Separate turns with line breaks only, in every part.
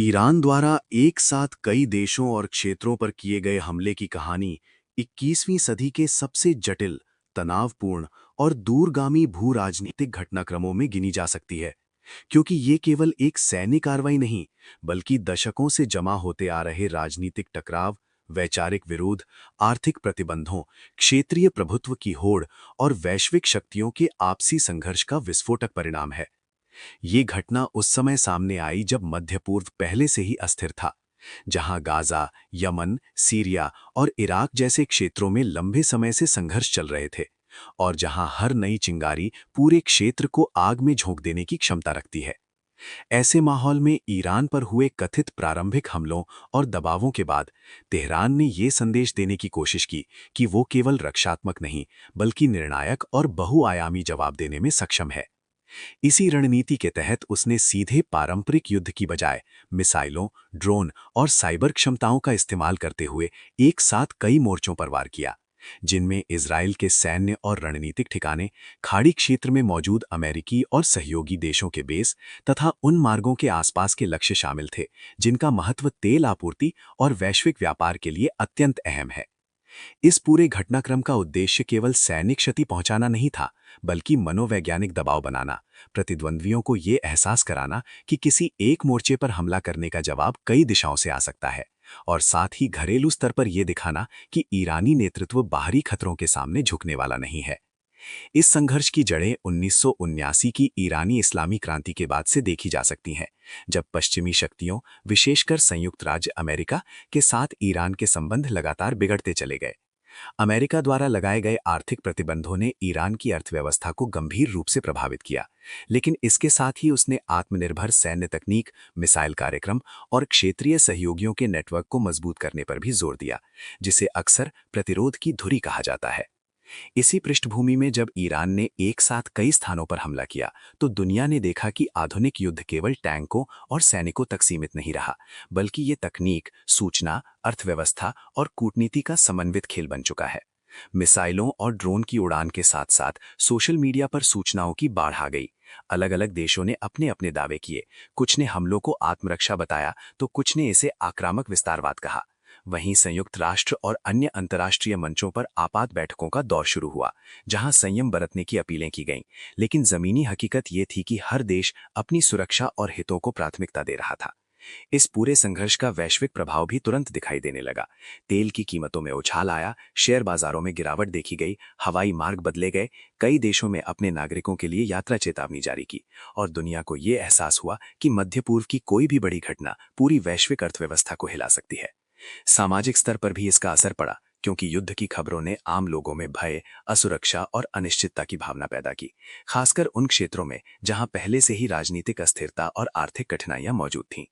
Iran द्वारा एक साथ कई देशों और क्षेत्रों पर किए गए हमले की कहानी 21वीं सदी के सबसे जटिल, तनावपूर्ण और दूरगामी भू-राजनीतिक घटनाक्रमों में गिनी जा सकती है, क्योंकि ये केवल एक सैन्य कार्रवाई नहीं, बल्कि दशकों से जमा होते आ रहे राजनीतिक टकराव, वैचारिक विरोध, आर्थिक प्रतिबंधों, क्षेत्रीय प्रभुत्व की होड़ और वैश्विक शक्तियों के आपसी संघर्ष का विस्फोटक परिणाम है। ये घटना उस समय सामने आई जब मध्य पूर्व पहले से ही अस्थिर था, जहां गाजा, यमन, सीरिया और इराक जैसे क्षेत्रों में लंबे समय से संघर्ष चल रहे थे, और जहां हर नई चिंगारी पूरे क्षेत्र को आग में झोंक देने की क्षमता रखती है। ऐसे माहौल में ईरान पर हुए कथित प्रारंभिक हमलों और दबावों के बाद तेहरान ने ये संदेश देने की कोशिश की कि वो केवल रक्षात्मक नहीं, बल्कि निर्णायक और बहुआयामी जवाब देने में सक्षम है। इसी रणनीति के तहत उसने सीधे पारंपरिक युद्ध की बजाय मिसाइलों, ड्रोन और साइबर क्षमताओं का इस्तेमाल करते हुए एक साथ कई मोर्चों पर वार किया, जिनमें इजराइल के सैन्य और रणनीतिक ठिकाने, खाड़ी क्षेत्र में मौजूद अमेरिकी और सहयोगी देशों के बेस तथा उन मार्गों के आसपास के लक्ष्य शामिल थे, जिनका महत्व तेल आपूर्ति और वैश्विक व्यापार के लिए अत्यंत अहम है। इस पूरे घटनाक्रम का उद्देश्य केवल सैनिक क्षति पहुंचाना नहीं था, बल्कि मनोवैज्ञानिक दबाव बनाना, प्रतिद्वंद्वियों को ये एहसास कराना कि किसी एक मोर्चे पर हमला करने का जवाब कई दिशाओं से आ सकता है, और साथ ही घरेलू स्तर पर यह दिखाना कि ईरानी नेतृत्व बाहरी खतरों के सामने झुकने वाला नहीं है। इस संघर्ष की जड़ें 1979 की ईरानी इस्लामी क्रांति के बाद से देखी जा सकती हैं, जब पश्चिमी शक्तियों, विशेषकर संयुक्त राज्य अमेरिका के साथ ईरान के संबंध लगातार बिगड़ते चले गए। अमेरिका द्वारा लगाए गए आर्थिक प्रतिबंधों ने ईरान की अर्थव्यवस्था को गंभीर रूप से प्रभावित किया, लेकिन इसके साथ ही उसने आत्मनिर्भर सैन्य तकनीक, मिसाइल कार्यक्रम और क्षेत्रीय सहयोगियों के नेटवर्क को मजबूत करने पर भी जोर दिया, जिसे अक्सर प्रतिरोध की धुरी कहा जाता है। इसी पृष्ठभूमि में जब ईरान ने एक साथ कई स्थानों पर हमला किया, तो दुनिया ने देखा कि आधुनिक युद्ध केवल टैंकों और सैनिकों तक सीमित नहीं रहा, बल्कि ये तकनीक, सूचना, अर्थव्यवस्था और कूटनीति का समन्वित खेल बन चुका है। मिसाइलों और ड्रोन की उड़ान के साथ साथ सोशल मीडिया पर सूचनाओं की बाढ़ आ गई। अलग अलग देशों ने अपने अपने दावे किए, कुछ ने हमलों को आत्मरक्षा बताया, तो कुछ ने इसे आक्रामक विस्तारवाद कहा। वहीं संयुक्त राष्ट्र और अन्य अंतर्राष्ट्रीय मंचों पर आपात बैठकों का दौर शुरू हुआ, जहां संयम बरतने की अपीलें की गईं, लेकिन जमीनी हकीकत ये थी कि हर देश अपनी सुरक्षा और हितों को प्राथमिकता दे रहा था। इस पूरे संघर्ष का वैश्विक प्रभाव भी तुरंत दिखाई देने लगा। तेल की कीमतों में उछाल आया, शेयर बाजारों में गिरावट देखी गई, हवाई मार्ग बदले गए, कई देशों में अपने नागरिकों के लिए यात्रा चेतावनी जारी की, और दुनिया को ये एहसास हुआ कि मध्य पूर्व की कोई भी बड़ी घटना पूरी वैश्विक अर्थव्यवस्था को हिला सकती है। सामाजिक स्तर पर भी इसका असर पड़ा, क्योंकि युद्ध की खबरों ने आम लोगों में भय, असुरक्षा और अनिश्चितता की भावना पैदा की, खासकर उन क्षेत्रों में जहां पहले से ही राजनीतिक अस्थिरता और आर्थिक कठिनाइयां मौजूद थीं।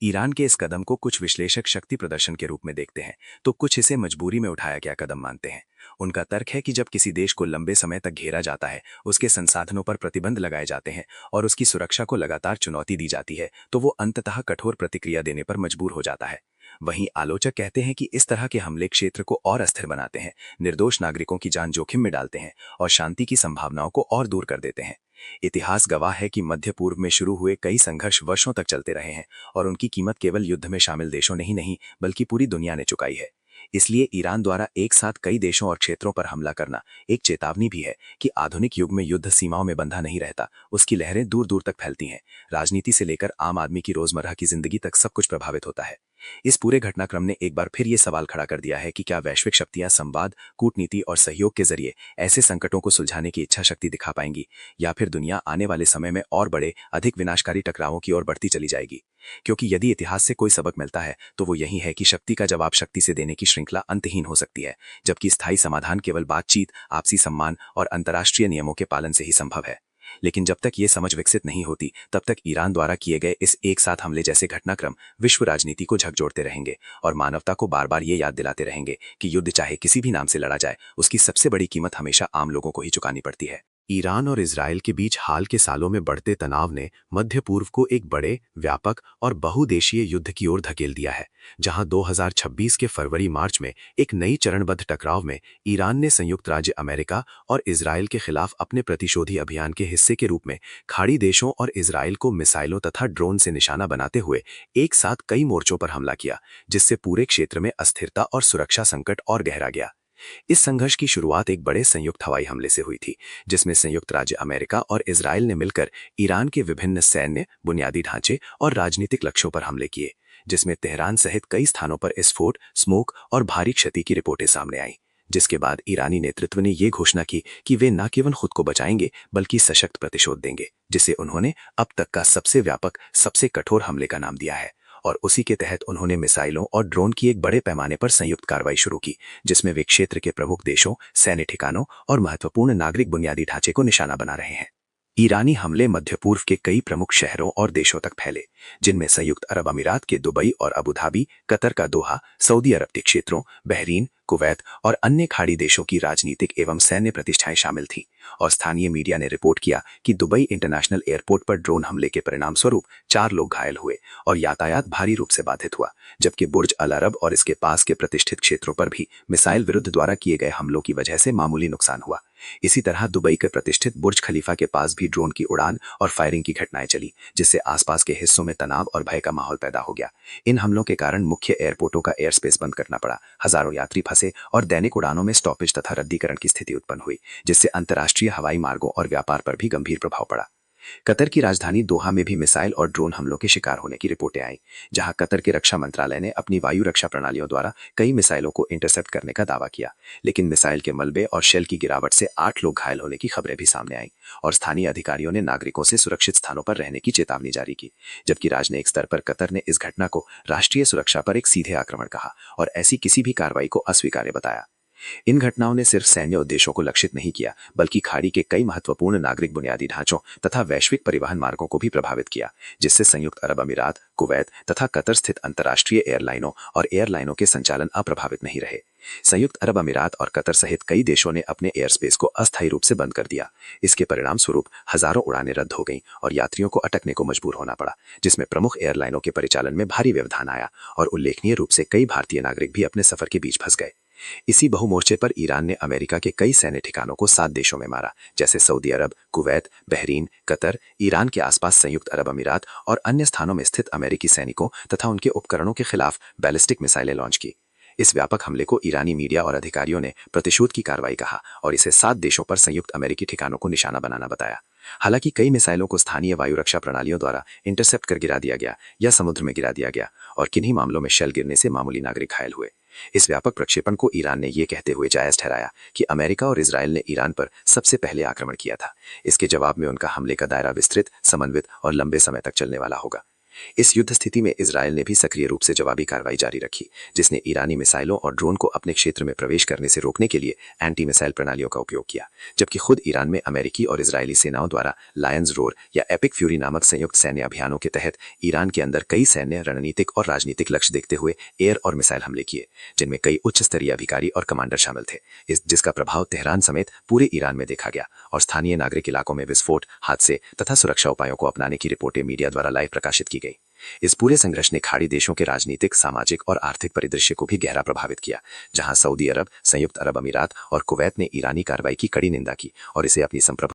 ईरान के इस कदम को कुछ विश्लेषक शक्ति प्रदर्शन के रूप में देखते हैं, तो कुछ इसे मजबूरी में उठाया गया कदम मानते हैं। उनका तर्क है कि जब किसी देश को लंबे समय तक घेरा जाता है, उसके संसाधनों पर प्रतिबंध लगाए जाते हैं और उसकी सुरक्षा को लगातार चुनौती दी जाती है, तो वो अंततः कठोर प्रतिक्रिया देने पर मजबूर हो जाता है। वहीं आलोचक कहते हैं कि इस तरह के हमले क्षेत्र को और अस्थिर बनाते हैं, निर्दोष नागरिकों की जान जोखिम में डालते हैं और शांति की संभावनाओं को और दूर कर देते हैं। इतिहास गवाह है कि मध्य पूर्व में शुरू हुए कई संघर्ष वर्षों तक चलते रहे हैं, और उनकी कीमत केवल युद्ध में शामिल देशों ने ही नहीं, बल्कि पूरी दुनिया ने चुकाई है। इसलिए ईरान द्वारा एक साथ कई देशों और क्षेत्रों पर हमला करना एक चेतावनी भी है कि आधुनिक युग में युद्ध सीमाओं में बंधा नहीं रहता, उसकी लहरें दूर दूर तक फैलती हैं। राजनीति से लेकर आम आदमी की रोजमर्रा की जिंदगी तक सब कुछ प्रभावित होता है। इस पूरे घटनाक्रम ने एक बार फिर ये सवाल खड़ा कर दिया है कि क्या वैश्विक शक्तियां संवाद, कूटनीति और सहयोग के जरिए ऐसे संकटों को सुलझाने की इच्छा शक्ति दिखा पाएंगी, या फिर दुनिया आने वाले समय में और बड़े, अधिक विनाशकारी टकरावों की ओर बढ़ती चली जाएगी। क्योंकि यदि इतिहास से कोई सबक मिलता है, तो वो यही है कि शक्ति का जवाब शक्ति से देने की श्रृंखला अंतहीन हो सकती है, जबकि स्थायी समाधान केवल बातचीत, आपसी सम्मान और अंतर्राष्ट्रीय नियमों के पालन से ही संभव है। लेकिन जब तक ये समझ विकसित नहीं होती, तब तक ईरान द्वारा किए गए इस एक साथ हमले जैसे घटनाक्रम विश्व राजनीति को झकझोरते रहेंगे और मानवता को बार बार ये याद दिलाते रहेंगे कि युद्ध चाहे किसी भी नाम से लड़ा जाए, उसकी सबसे बड़ी कीमत हमेशा आम लोगों को ही चुकानी पड़ती है। ईरान और इजरायल के बीच हाल के सालों में बढ़ते तनाव ने मध्य पूर्व को एक बड़े, व्यापक और बहुदेशीय युद्ध की ओर धकेल दिया है, जहां 2026 के फरवरी-मार्च में एक नई चरणबद्ध टकराव में ईरान ने संयुक्त राज्य अमेरिका और इजरायल के खिलाफ अपने प्रतिशोधी अभियान के हिस्से के रूप में खाड़ी देशों और इजरायल को मिसाइलों तथा ड्रोन से निशाना बनाते हुए एक साथ कई मोर्चों पर हमला किया, जिससे पूरे क्षेत्र में अस्थिरता और सुरक्षा संकट और गहरा गया। इस संघर्ष की शुरुआत एक बड़े संयुक्त हवाई हमले से हुई थी, जिसमें संयुक्त राज्य अमेरिका और इजरायल ने मिलकर ईरान के विभिन्न सैन्य, बुनियादी ढांचे और राजनीतिक लक्ष्यों पर हमले किए, जिसमें तेहरान सहित कई स्थानों पर विस्फोट, स्मोक और भारी क्षति की रिपोर्टें सामने आईं। जिसके बाद ईरानी नेतृत्व ने यह घोषणा की कि वे न केवल खुद को बचाएंगे बल्कि सशक्त प्रतिशोध देंगे, जिसे उन्होंने अब तक का सबसे व्यापक, सबसे कठोर हमले का नाम दिया है। और उसी के तहत उन्होंने मिसाइलों और ड्रोन की एक बड़े पैमाने पर संयुक्त कार्रवाई शुरू की, जिसमें वे क्षेत्र के प्रमुख देशों, सैन्य ठिकानों और महत्वपूर्ण नागरिक बुनियादी ढांचे को निशाना बना रहे हैं। ईरानी हमले मध्य पूर्व के कई प्रमुख शहरों और देशों तक फैले, जिनमें संयुक्त अरब अमीरात के दुबई और अबू धाबी, कतर का दोहा, सऊदी अरब के क्षेत्रों, बहरीन, कुवैत और अन्य खाड़ी देशों की राजनीतिक एवं सैन्य प्रतिष्ठाएं शामिल थीं। और स्थानीय मीडिया ने रिपोर्ट किया कि दुबई इंटरनेशनल एयरपोर्ट पर ड्रोन हमले के परिणाम स्वरूप 4 लोग घायल हुए और यातायात भारी रूप से बाधित हुआ, जबकि बुर्ज अल अरब और इसके पास के प्रतिष्ठित क्षेत्रों पर भी मिसाइल विरुद्ध द्वारा किए गए हमलों की वजह से मामूली नुकसान हुआ। इसी तरह दुबई के प्रतिष्ठित बुर्ज खलीफा के पास भी ड्रोन की उड़ान और फायरिंग की घटनाएं चली, जिससे आसपास के हिस्सों में तनाव और भय का माहौल पैदा हो गया। इन हमलों के कारण मुख्य एयरपोर्टों का एयर स्पेस बंद करना पड़ा, हजारों यात्री फंसे और दैनिक उड़ानों में स्टॉपेज तथा रद्दीकरण की स्थिति उत्पन्न हुई, जिससे अंतर्राष्ट्रीय हवाई मार्गों और व्यापार पर भी गंभीर प्रभाव पड़ा। कतर की राजधानी दोहा में भी मिसाइल और ड्रोन हमलों के शिकार होने की रिपोर्टें आईं, जहां कतर के रक्षा मंत्रालय ने अपनी वायु रक्षा प्रणालियों द्वारा कई मिसाइलों को इंटरसेप्ट करने का दावा किया, लेकिन मिसाइल के मलबे और शेल की गिरावट से 8 लोग घायल होने की खबरें भी सामने आईं और स्थानीय अधिकारियों ने नागरिकों से सुरक्षित स्थानों पर रहने की चेतावनी जारी की। जबकि राजनयिक स्तर पर कतर ने इस घटना को राष्ट्रीय सुरक्षा पर एक सीधे आक्रमण कहा और ऐसी किसी भी कार्रवाई को अस्वीकार्य बताया। इन घटनाओं ने सिर्फ सैन्य उद्देश्यों को लक्षित नहीं किया, बल्कि खाड़ी के कई महत्वपूर्ण नागरिक बुनियादी ढांचों तथा वैश्विक परिवहन मार्गों को भी प्रभावित किया, जिससे संयुक्त अरब अमीरात, कुवैत तथा कतर स्थित अंतर्राष्ट्रीय एयरलाइनों और एयरलाइनों के संचालन अप्रभावित नहीं रहे। संयुक्त अरब अमीरात और कतर सहित कई देशों ने अपने एयर स्पेस को अस्थायी रूप से बंद कर दिया। इसके परिणाम स्वरूप हजारों उड़ानें रद्द हो गईं और यात्रियों को अटकने को मजबूर होना पड़ा, जिसमें प्रमुख एयरलाइनों के परिचालन में भारी व्यवधान आया और उल्लेखनीय रूप से कई भारतीय नागरिक भी अपने सफर के बीच फंस गए। इसी बहुमोर्चे पर ईरान ने अमेरिका के कई सैन्य ठिकानों को 7 देशों में मारा, जैसे सऊदी अरब, कुवैत, बहरीन, कतर, ईरान के आसपास संयुक्त अरब अमीरात और अन्य स्थानों में स्थित अमेरिकी सैनिकों तथा उनके उपकरणों के खिलाफ बैलिस्टिक मिसाइलें लॉन्च की। इस व्यापक हमले को ईरानी मीडिया और अधिकारियों ने प्रतिशोध की कार्रवाई कहा और इसे 7 देशों पर संयुक्त अमेरिकी ठिकानों को निशाना बनाना बताया। हालांकि कई मिसाइलों को स्थानीय वायु रक्षा प्रणालियों द्वारा इंटरसेप्ट कर गिरा दिया गया या समुद्र में गिरा दिया गया और किन्हीं मामलों में शेल गिरने से मामूली नागरिक घायल हुए। इस व्यापक प्रक्षेपण को ईरान ने यह कहते हुए जायज ठहराया कि अमेरिका और इजरायल ने ईरान पर सबसे पहले आक्रमण किया था। इसके जवाब में उनका हमले का दायरा विस्तृत, समन्वित और लंबे समय तक चलने वाला होगा। इस युद्ध स्थिति में इजरायल ने भी सक्रिय रूप से जवाबी कार्रवाई जारी रखी, जिसने ईरानी मिसाइलों और ड्रोन को अपने क्षेत्र में प्रवेश करने से रोकने के लिए एंटी मिसाइल प्रणालियों का उपयोग किया, जबकि खुद ईरान में अमेरिकी और इजरायली सेनाओं द्वारा लायंस रोर या एपिक फ्यूरी नामक संयुक्त सैन्य अभियानों के तहत ईरान के अंदर कई सैन्य, रणनीतिक और राजनीतिक लक्ष्य देखते हुए एयर और मिसाइल हमले किए, जिनमें कई उच्च स्तरीय अधिकारी और कमांडर शामिल थे, जिसका प्रभाव तेहरान समेत पूरे ईरान में देखा गया और स्थानीय नागरिक इलाकों में विस्फोट, हादसे तथा सुरक्षा उपायों को अपनाने की रिपोर्टें मीडिया द्वारा लाइव प्रकाशित की गई। इस पूरे संघर्ष ने खाड़ी देशों के राजनीतिक, सामाजिक और आर्थिक परिदृश्य को भी गहरा प्रभावित किया, जहां सऊदी अरब, संयुक्त अरब अमीरात और कुवैत ने ईरानी कार्रवाई की कड़ी निंदा की और इसे अपनी संप्रभुता